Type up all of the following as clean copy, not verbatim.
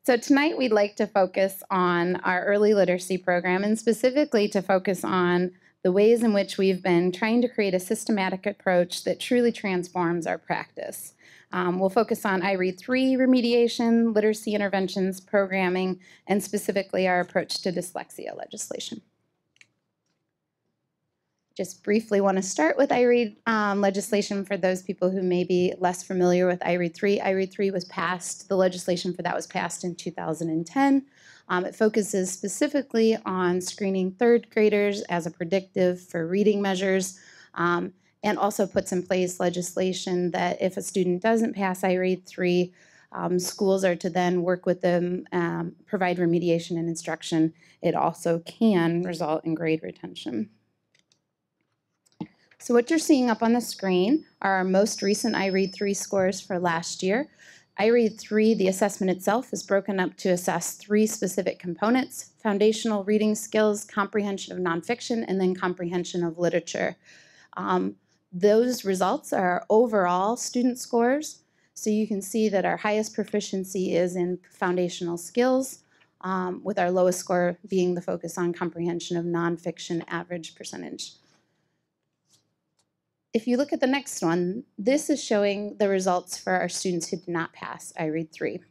So tonight we'd like to focus on our early literacy program, and specifically to focus on the ways in which we've been trying to create a systematic approach that truly transforms our practice. We'll focus on iRead 3 remediation, literacy interventions, programming, and specifically our approach to dyslexia legislation. Just briefly want to start with iRead legislation for those people who may be less familiar with iRead 3. iRead 3 was passed, the legislation for that was passed in 2010. It focuses specifically on screening third graders as a predictive for reading measures, and also puts in place legislation that if a student doesn't pass iRead 3, schools are to then work with them, provide remediation and instruction. It also can result in grade retention. So what you're seeing up on the screen are our most recent iRead 3 scores for last year. iRead 3, the assessment itself, is broken up to assess 3 specific components: foundational reading skills, comprehension of nonfiction, and then comprehension of literature. Those results are our overall student scores. So you can see that our highest proficiency is in foundational skills, with our lowest score being the focus on comprehension of nonfiction average percentage. If you look at the next one, this is showing the results for our students who did not pass iRead 3.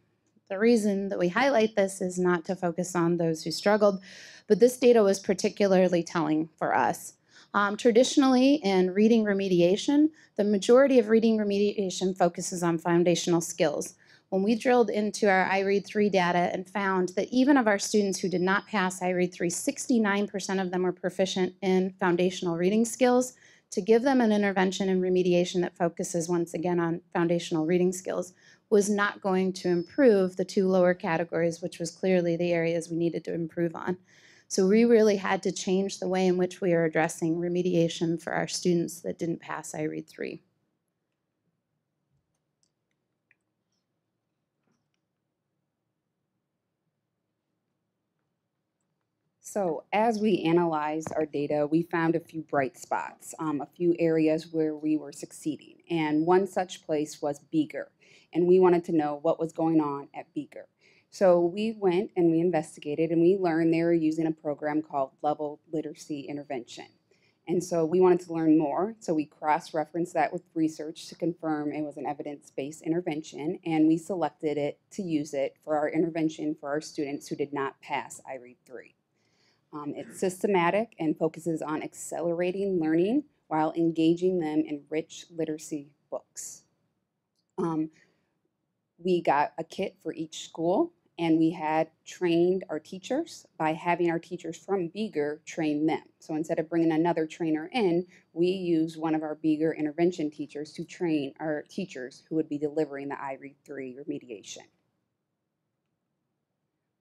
The reason that we highlight this is not to focus on those who struggled, but this data was particularly telling for us. Traditionally, in reading remediation, the majority of reading remediation focuses on foundational skills. When we drilled into our iRead 3 data and found that even of our students who did not pass iRead 3, 69% of them were proficient in foundational reading skills. To give them an intervention and remediation that focuses once again on foundational reading skills was not going to improve the 2 lower categories, which was clearly the areas we needed to improve on. So we really had to change the way in which we are addressing remediation for our students that didn't pass iRead 3. So as we analyzed our data, we found a few bright spots, a few areas where we were succeeding. And one such place was Beager. And we wanted to know what was going on at Beager. So we went and we investigated and we learned they were using a program called Level Literacy Intervention. And so we wanted to learn more. So we cross-referenced that with research to confirm it was an evidence-based intervention. And we selected it to use it for our intervention for our students who did not pass iRead 3. It's systematic and focuses on accelerating learning while engaging them in rich literacy books. We got a kit for each school, and we had trained our teachers by having our teachers from Beager train them. So instead of bringing another trainer in, we used one of our Beager intervention teachers to train our teachers who would be delivering the iRead 3 remediation.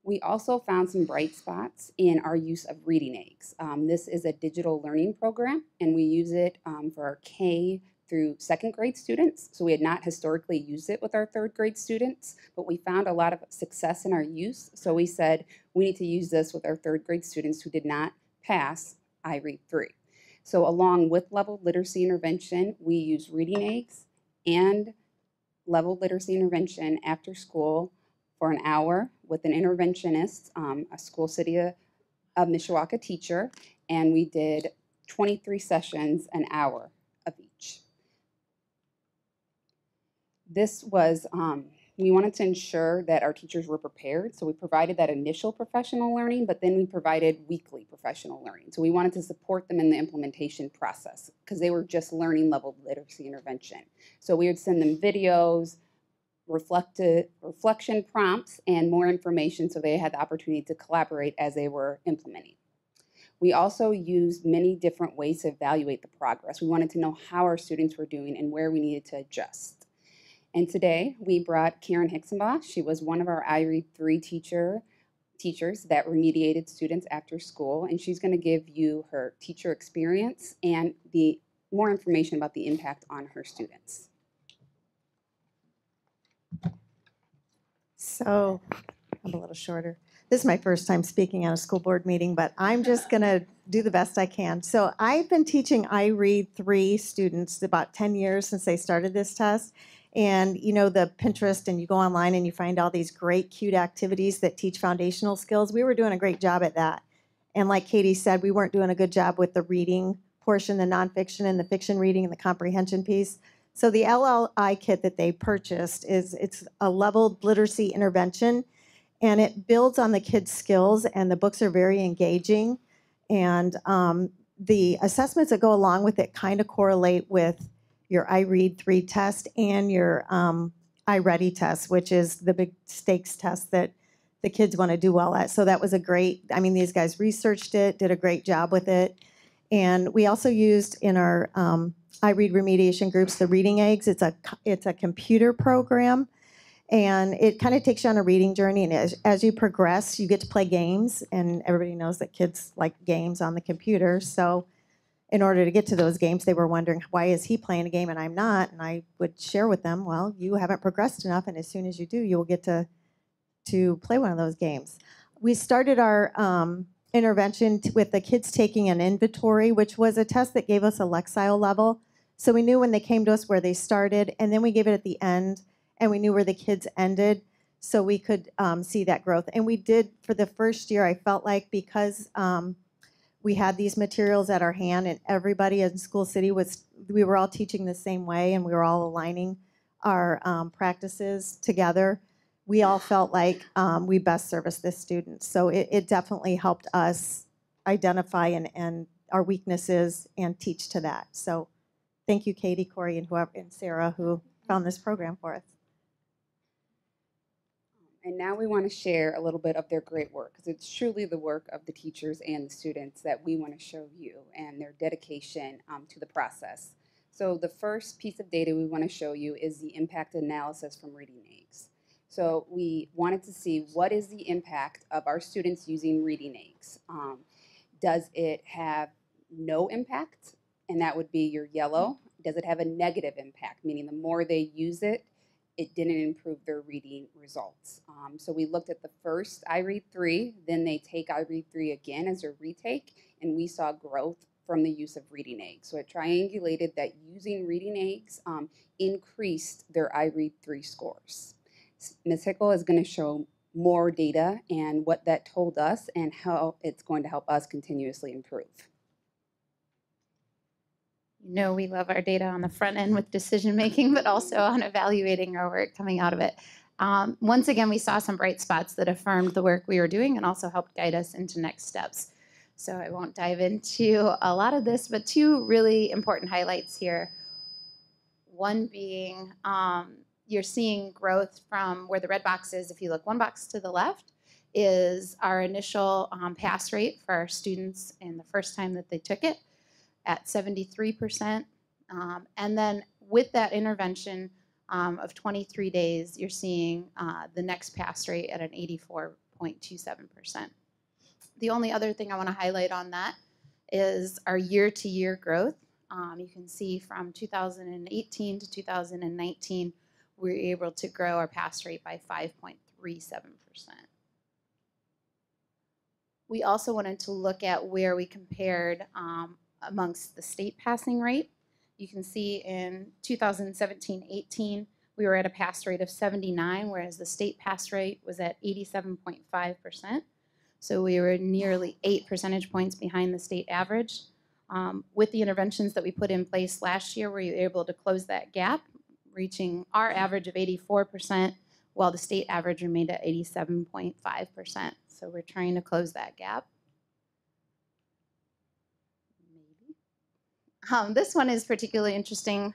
We also found some bright spots in our use of reading aids. This is a digital learning program, and we use it for our K through 2nd grade students. So we had not historically used it with our 3rd grade students, but we found a lot of success in our use. So we said we need to use this with our 3rd grade students who did not pass iRead 3. So along with level literacy intervention, we use reading aids and level literacy intervention after school for an hour with an interventionist, a school city of Mishawaka teacher, and we did 23 sessions, an hour of each. This was, we wanted to ensure that our teachers were prepared, so we provided that initial professional learning, but then we provided weekly professional learning. So we wanted to support them in the implementation process because they were just learning level literacy intervention. So we would send them videos, reflection prompts, and more information so they had the opportunity to collaborate as they were implementing. We also used many different ways to evaluate the progress. We wanted to know how our students were doing and where we needed to adjust. And today we brought Karen Hixenbaugh. She was one of our iRead 3 teachers that remediated students after school, and she's going to give you her teacher experience and the more information about the impact on her students. So I'm a little shorter. This is my first time speaking at a school board meeting, but I'm just going to do the best I can. So I've been teaching iRead 3 students about 10 years since they started this test. And you know, the Pinterest, and you go online and you find all these great, cute activities that teach foundational skills. We were doing a great job at that. And like Katie said, we weren't doing a good job with the reading portion, the nonfiction and the fiction reading and the comprehension piece. So the LLI kit that they purchased it's a leveled literacy intervention, and it builds on the kids' skills, and the books are very engaging. And the assessments that go along with it kind of correlate with your I Read 3 test and your I Ready test, which is the big stakes test that the kids want to do well at. So that was a great, I mean, these guys researched it, did a great job with it. And we also used in our I Read remediation groups the reading eggs. It's a computer program, and it kind of takes you on a reading journey. And as you progress, you get to play games, and everybody knows that kids like games on the computer. So in order to get to those games, they were wondering, why is he playing a game and I'm not? And I would share with them, well, you haven't progressed enough, and as soon as you do, you will get to play one of those games. We started our intervention with the kids taking an inventory, which was a test that gave us a Lexile level. So we knew when they came to us where they started, and then we gave it at the end, and we knew where the kids ended, so we could see that growth. And we did, for the first year, I felt like, because we had these materials at our hand, and everybody in School City we were all teaching the same way, and we were all aligning our practices together. We all felt like we best serviced this student. So it definitely helped us identify and our weaknesses and teach to that. So thank you, Katie, Corey, and Sarah, who found this program for us. And now we want to share a little bit of their great work, because it's truly the work of the teachers and the students that we want to show you, and their dedication to the process. So the first piece of data we want to show you is the impact analysis from reading eggs. So we wanted to see, what is the impact of our students using reading eggs? Does it have no impact? And that would be your yellow. Does it have a negative impact, meaning the more they use it, it didn't improve their reading results? So we looked at the first I Read 3, then they take I Read 3 again as a retake, and we saw growth from the use of reading eggs. So it triangulated that using reading eggs increased their I Read 3 scores. Ms. Hickel is going to show more data and what that told us and how it's going to help us continuously improve. You know, we love our data on the front end with decision making, but also on evaluating our work coming out of it. Once again, we saw some bright spots that affirmed the work we were doing and also helped guide us into next steps. So I won't dive into a lot of this, but two really important highlights here. One being you're seeing growth from where the red box is. If you look one box to the left, is our initial pass rate for our students in the first time that they took it at 73%. And then with that intervention of 23 days, you're seeing the next pass rate at an 84.27%. The only other thing I want to highlight on that is our year-to-year growth. You can see from 2018 to 2019, we were able to grow our pass rate by 5.37%. We also wanted to look at where we compared amongst the state passing rate. You can see in 2017-18, we were at a pass rate of 79, whereas the state pass rate was at 87.5%. So we were nearly 8 percentage points behind the state average. With the interventions that we put in place last year, we were able to close that gap, reaching our average of 84%, while the state average remained at 87.5%. So we're trying to close that gap. This one is particularly interesting,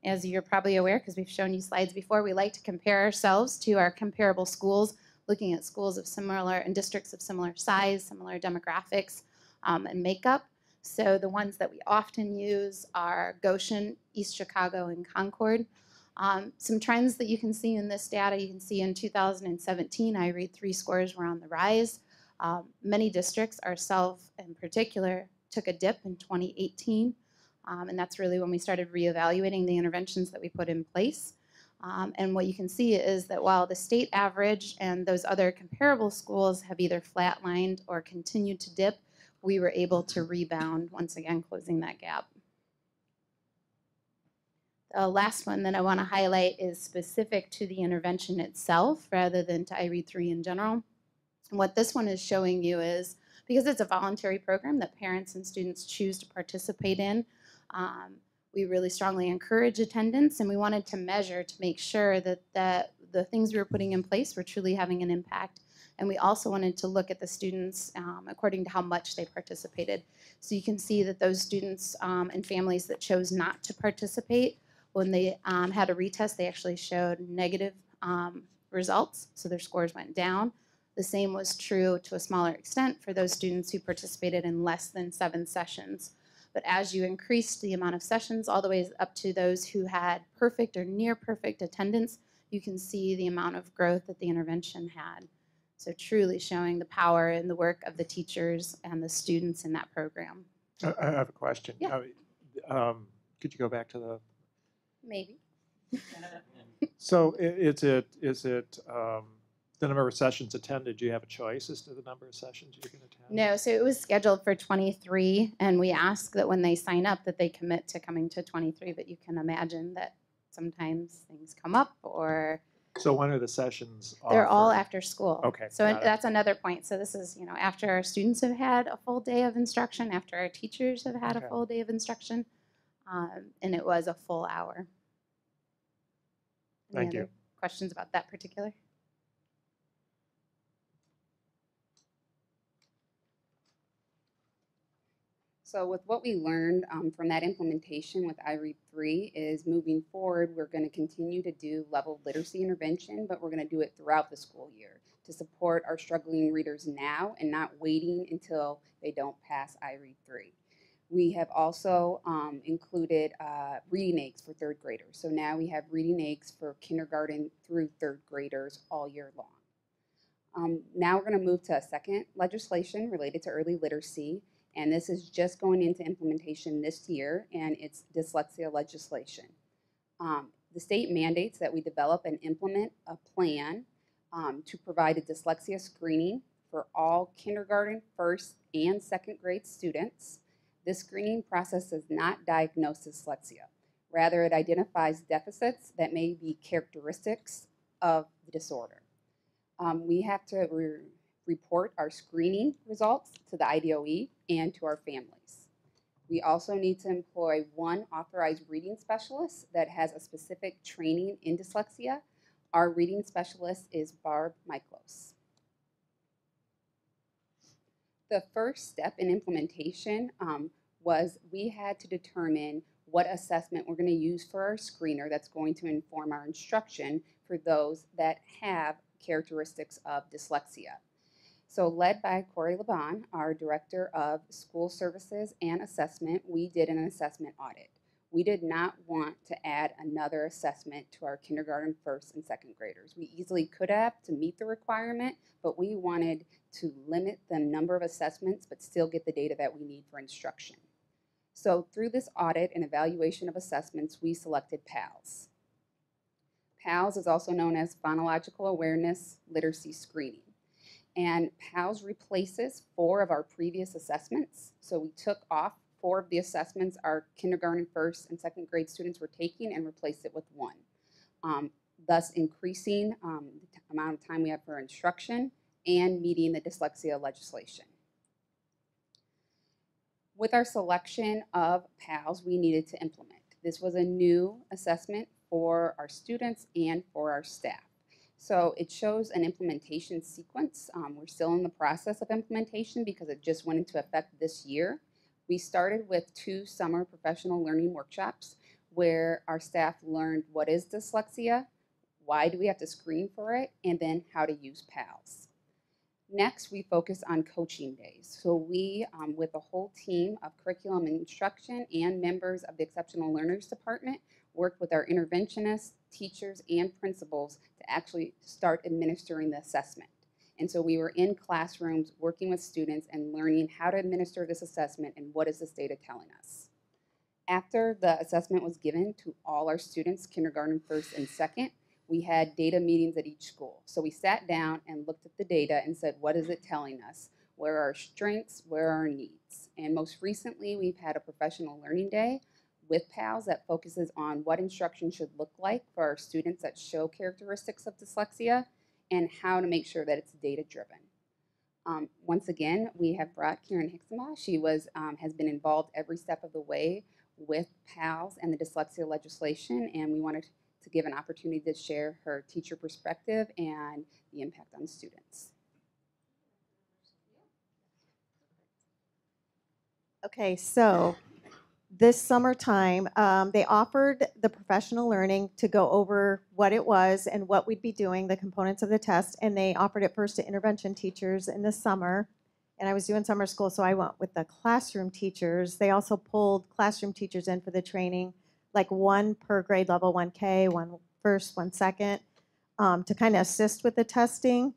as you're probably aware, because we've shown you slides before. We like to compare ourselves to our comparable schools, looking at schools of similar and districts of similar size, similar demographics, and makeup. So the ones that we often use are Goshen, East Chicago, and Concord. Some trends that you can see in this data, you can see in 2017, I Read 3 scores were on the rise. Many districts, ourselves in particular, took a dip in 2018. And that's really when we started reevaluating the interventions that we put in place. And what you can see is that while the state average and those other comparable schools have either flatlined or continued to dip, we were able to rebound, once again, closing that gap. The last one that I want to highlight is specific to the intervention itself rather than to iRead 3 in general. And what this one is showing you is, because it's a voluntary program that parents and students choose to participate in, we really strongly encourage attendance, and we wanted to measure to make sure that the things we were putting in place were truly having an impact. And we also wanted to look at the students according to how much they participated. So you can see that those students and families that chose not to participate, when they had a retest, they actually showed negative results, so their scores went down. The same was true to a smaller extent for those students who participated in less than 7 sessions. But as you increased the amount of sessions all the way up to those who had perfect or near perfect attendance, you can see the amount of growth that the intervention had. So truly showing the power and the work of the teachers and the students in that program. I have a question. Yeah. Could you go back to the? Maybe. So is it the number of sessions attended? Do you have a choice as to the number of sessions you can attend? No, so it was scheduled for 23, and we ask that when they sign up that they commit to coming to 23, but you can imagine that sometimes things come up or So when are the sessions they're all offered? after school. Okay, So got it. that's another point. So this is, after our students have had a full day of instruction, after our teachers have had Okay. a full day of instruction, and it was a full hour. Any Thank you. other questions about that particular? So with what we learned from that implementation with iRead 3 is moving forward, we're going to continue to do level literacy intervention, but we're going to do it throughout the school year to support our struggling readers now and not waiting until they don't pass iRead 3. We have also included reading aids for 3rd graders. So now we have reading aids for kindergarten through 3rd graders all year long. Now we're going to move to a second legislation related to early literacy. And this is just going into implementation this year, and it's dyslexia legislation. The state mandates that we develop and implement a plan to provide a dyslexia screening for all kindergarten, 1st, and 2nd grade students. This screening process does not diagnose dyslexia. Rather, it identifies deficits that may be characteristics of the disorder. We have to report our screening results to the IDOE and to our families. We also need to employ one authorized reading specialist that has a specific training in dyslexia. Our reading specialist is Barb Miklos. The first step in implementation was we had to determine what assessment we're going to use for our screener that's going to inform our instruction for those that have characteristics of dyslexia. So led by Corey Laban, our Director of School Services and Assessment, we did an assessment audit. We did not want to add another assessment to our kindergarten, 1st, and 2nd graders. We easily could have to meet the requirement, but we wanted to limit the number of assessments but still get the data that we need for instruction. So through this audit and evaluation of assessments, we selected PALS. PALS is also known as Phonological Awareness Literacy Screening. And PALS replaces 4 of our previous assessments. So we took off 4 of the assessments our kindergarten, 1st, and 2nd grade students were taking and replaced it with 1, thus increasing the amount of time we have for instruction and meeting the dyslexia legislation. With our selection of PALS, we needed to implement. This was a new assessment for our students and for our staff. So it shows an implementation sequence. We're still in the process of implementation because it just went into effect this year. We started with 2 summer professional learning workshops where our staff learned what is dyslexia, why do we have to screen for it, and then how to use PALS. Next, we focus on coaching days. So we, with a whole team of curriculum and instruction and members of the Exceptional Learners Department, worked with our interventionists, teachers, and principals to actually start administering the assessment. And so we were in classrooms working with students and learning how to administer this assessment and what is this data telling us. After the assessment was given to all our students, kindergarten, 1st, and 2nd, we had data meetings at each school. So we sat down and looked at the data and said, what is it telling us? Where are our strengths? Where are our needs? And most recently, we've had a professional learning day with PALS that focuses on what instruction should look like for our students that show characteristics of dyslexia and how to make sure that it's data-driven. Once again, we have brought Karen Hicksema. She has been involved every step of the way with PALS and the dyslexia legislation, and we wanted to give an opportunity to share her teacher perspective and the impact on students. Okay, so this summertime, they offered the professional learning to go over what it was and what we'd be doing, the components of the test, and they offered it first to intervention teachers in the summer. And I was doing summer school, so I went with the classroom teachers. They also pulled classroom teachers in for the training, like one per grade level, 1K, one first, one second, to kind of assist with the testing.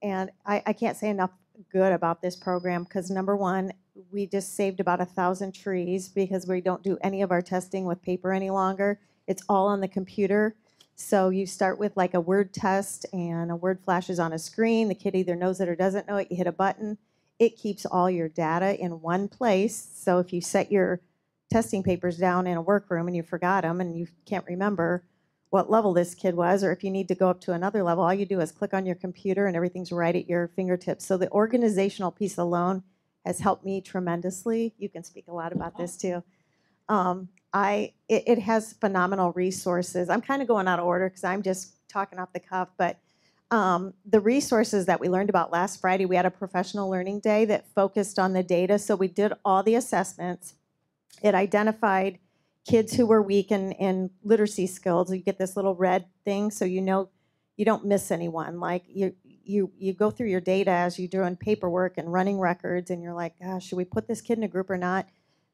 And I can't say enough good about this program because number one, we just saved about 1,000 trees because we don't do any of our testing with paper any longer. It's all on the computer. So you start with like a word test and a word flashes on a screen. The kid either knows it or doesn't know it. You hit a button. It keeps all your data in one place. So if you set your testing papers down in a workroom and you forgot them and you can't remember what level this kid was, or if you need to go up to another level, all you do is click on your computer and everything's right at your fingertips. So the organizational piece alone has helped me tremendously. You can speak a lot about this too. It has phenomenal resources. I'm kind of going out of order because I'm just talking off the cuff, but the resources that we learned about last Friday, we had a professional learning day that focused on the data. So we did all the assessments. It identified kids who were weak in literacy skills. You get this little red thing so you know you don't miss anyone. Like you go through your data as you're doing paperwork and running records and you're like, gosh, should we put this kid in a group or not?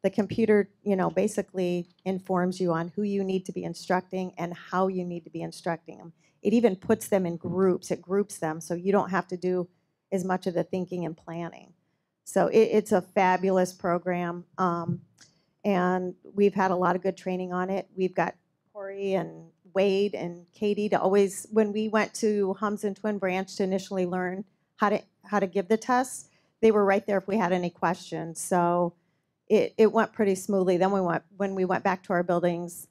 The computer, basically informs you on who you need to be instructing and how you need to be instructing them. It even puts them in groups. It groups them so you don't have to do as much of the thinking and planning. So it's a fabulous program. And we've had a lot of good training on it. We've got Corey and Wade and Katie to always, when we went to Hums and Twin Branch to initially learn how to give the test, they were right there if we had any questions. So it went pretty smoothly. Then when we went back to our buildings,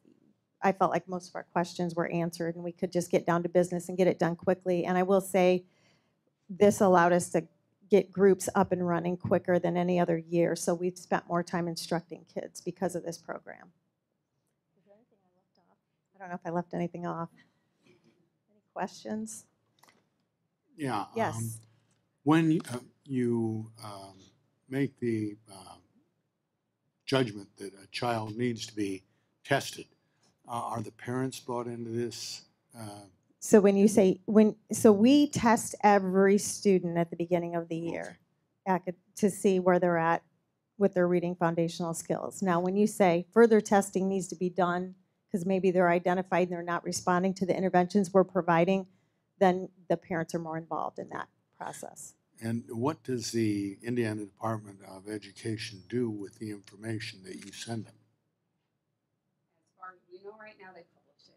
I felt like most of our questions were answered and we could just get down to business and get it done quickly. And I will say this allowed us to get groups up and running quicker than any other year. So we've spent more time instructing kids because of this program. Is there anything I left off? I don't know if I left anything off. Any questions? Yeah. Yes. When you make the judgment that a child needs to be tested, are the parents brought into this? So when you say so we test every student at the beginning of the year to see where they're at with their reading foundational skills. Now, when you say further testing needs to be done because maybe they're identified and they're not responding to the interventions we're providing, then the parents are more involved in that process. And what does the Indiana Department of Education do with the information that you send them? As far as we know right now, they publish it.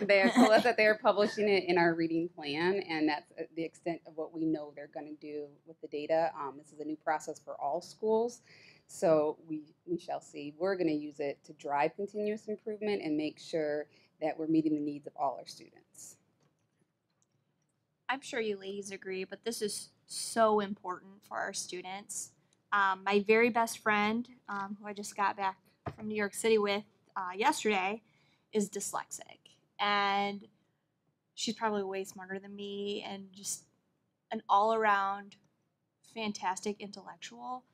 They have told us that they are publishing it in our reading plan, and that's the extent of what we know they're going to do with the data. This is a new process for all schools, so we shall see. We're going to use it to drive continuous improvement and make sure that we're meeting the needs of all our students. I'm sure you ladies agree, but this is so important for our students. My very best friend, who I just got back from New York City with yesterday, is dyslexic. And she's probably way smarter than me and just an all-around fantastic intellectual.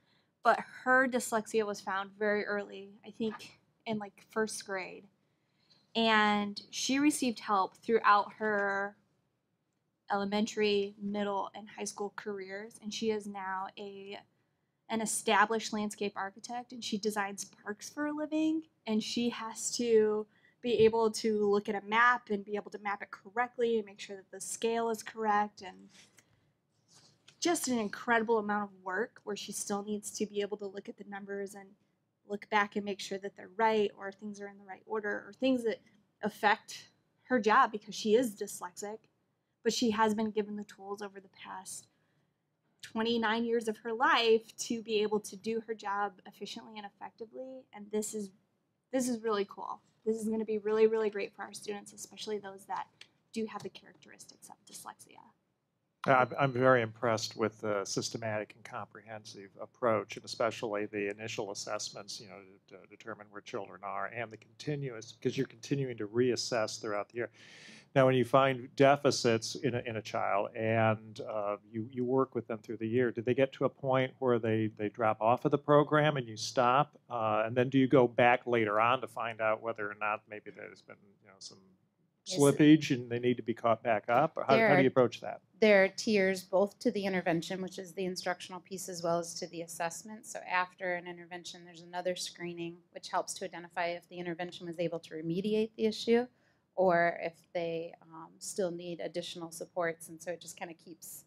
But her dyslexia was found very early, I think in like first grade. And she received help throughout her elementary, middle, and high school careers, and she is now an established landscape architect, and she designs parks for a living, and she has to be able to look at a map and be able to map it correctly and make sure that the scale is correct, and just an incredible amount of work where she still needs to be able to look at the numbers and look back and make sure that they're right or things are in the right order or things that affect her job because she is dyslexic. But she has been given the tools over the past 29 years of her life to be able to do her job efficiently and effectively. And this is really cool. This is going to be really, really great for our students, especially those that do have the characteristics of dyslexia. I'm very impressed with the systematic and comprehensive approach, and especially the initial assessments, you know, to determine where children are, and the continuous, because you're continuing to reassess throughout the year. Now, when you find deficits in a child and you work with them through the year, did they get to a point where they drop off of the program and you stop? And then do you go back later on to find out whether or not maybe there's been, you know, some slippage and they need to be caught back up? Or how do you approach that? There are tiers both to the intervention, which is the instructional piece, as well as to the assessment. So after an intervention, there's another screening, which helps to identify if the intervention was able to remediate the issue or if they still need additional supports. And so it just kind of keeps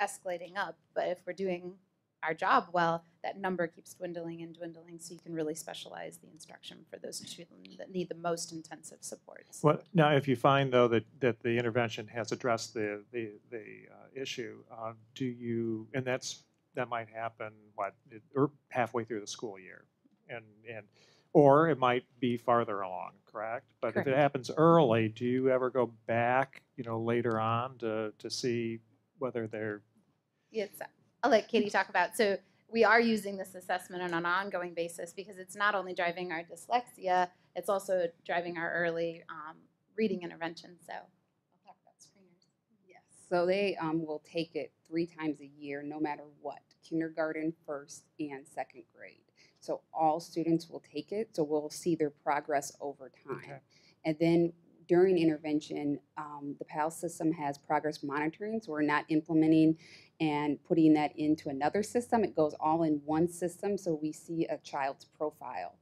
escalating up. But if we're doing our job well, that number keeps dwindling and dwindling, so you can really specialize the instruction for those children that need the most intensive supports. Well, now, if you find, though, that the intervention has addressed the issue, do you, and that might happen, or halfway through the school year, and or it might be farther along, correct? But Correct. if it happens early, do you ever go back, you know, later on to see whether they're... Yes, I'll let Katie talk about. So we are using this assessment on an ongoing basis because it's not only driving our dyslexia, it's also driving our early reading intervention. So I'll talk about screeners. Yes. So they will take it 3 times a year, no matter what, kindergarten, first, and second grade. So all students will take it, so we'll see their progress over time. Okay. And then during intervention, the PAL system has progress monitoring, so we're not implementing and putting that into another system. It goes all in one system, so we see a child's profile.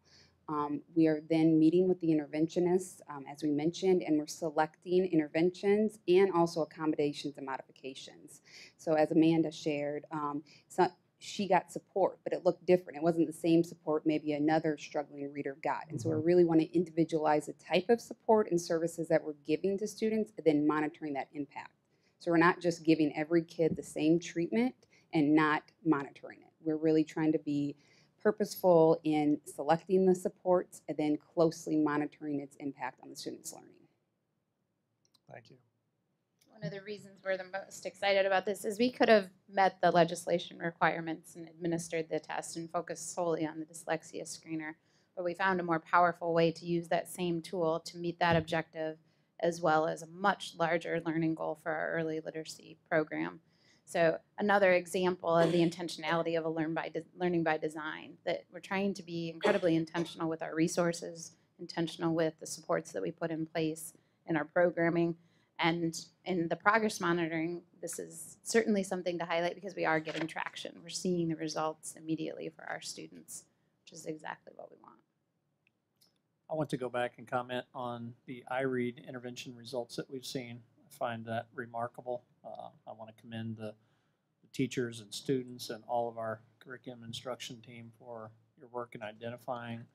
We are then meeting with the interventionists, as we mentioned, and we're selecting interventions and also accommodations and modifications. So as Amanda shared, she got support, but it looked different. It wasn't the same support maybe another struggling reader got. And so we really want to individualize the type of support and services that we're giving to students and then monitoring that impact. So we're not just giving every kid the same treatment and not monitoring it. We're really trying to be purposeful in selecting the supports and then closely monitoring its impact on the student's learning. Thank you. One of the reasons we're the most excited about this is we could have met the legislation requirements and administered the test and focused solely on the dyslexia screener, but we found a more powerful way to use that same tool to meet that objective, as well as a much larger learning goal for our early literacy program. So another example of the intentionality of a learning by design, that we're trying to be incredibly intentional with our resources, intentional with the supports that we put in place in our programming. And in the progress monitoring, this is certainly something to highlight because we are getting traction. We're seeing the results immediately for our students, which is exactly what we want. I want to go back and comment on the iRead intervention results that we've seen. I find that remarkable. I want to commend the teachers and students and all of our curriculum instruction team for your work in identifying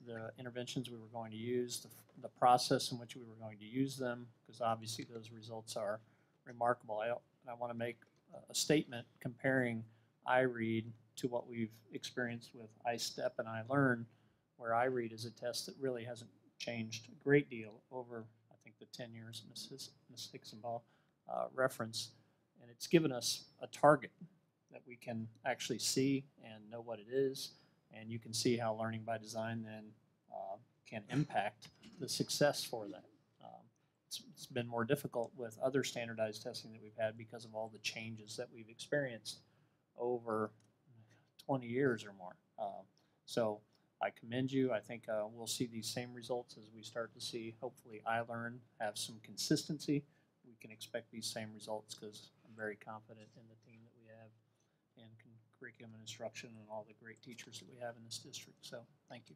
the interventions we were going to use, the process in which we were going to use them, because obviously those results are remarkable. I want to make a statement comparing iRead to what we've experienced with iStep and iLearn, where iRead is a test that really hasn't changed a great deal over, I think, the 10 years Ms. Hixenbaugh referenced. And it's given us a target that we can actually see and know what it is. And you can see how learning by design then can impact the success for that. It's been more difficult with other standardized testing that we've had because of all the changes that we've experienced over 20 years or more. So I commend you. I think we'll see these same results as we start to see, hopefully, iLearn have some consistency. We can expect these same results because I'm very confident in the team that we have and curriculum and instruction and all the great teachers that we have in this district. So thank you.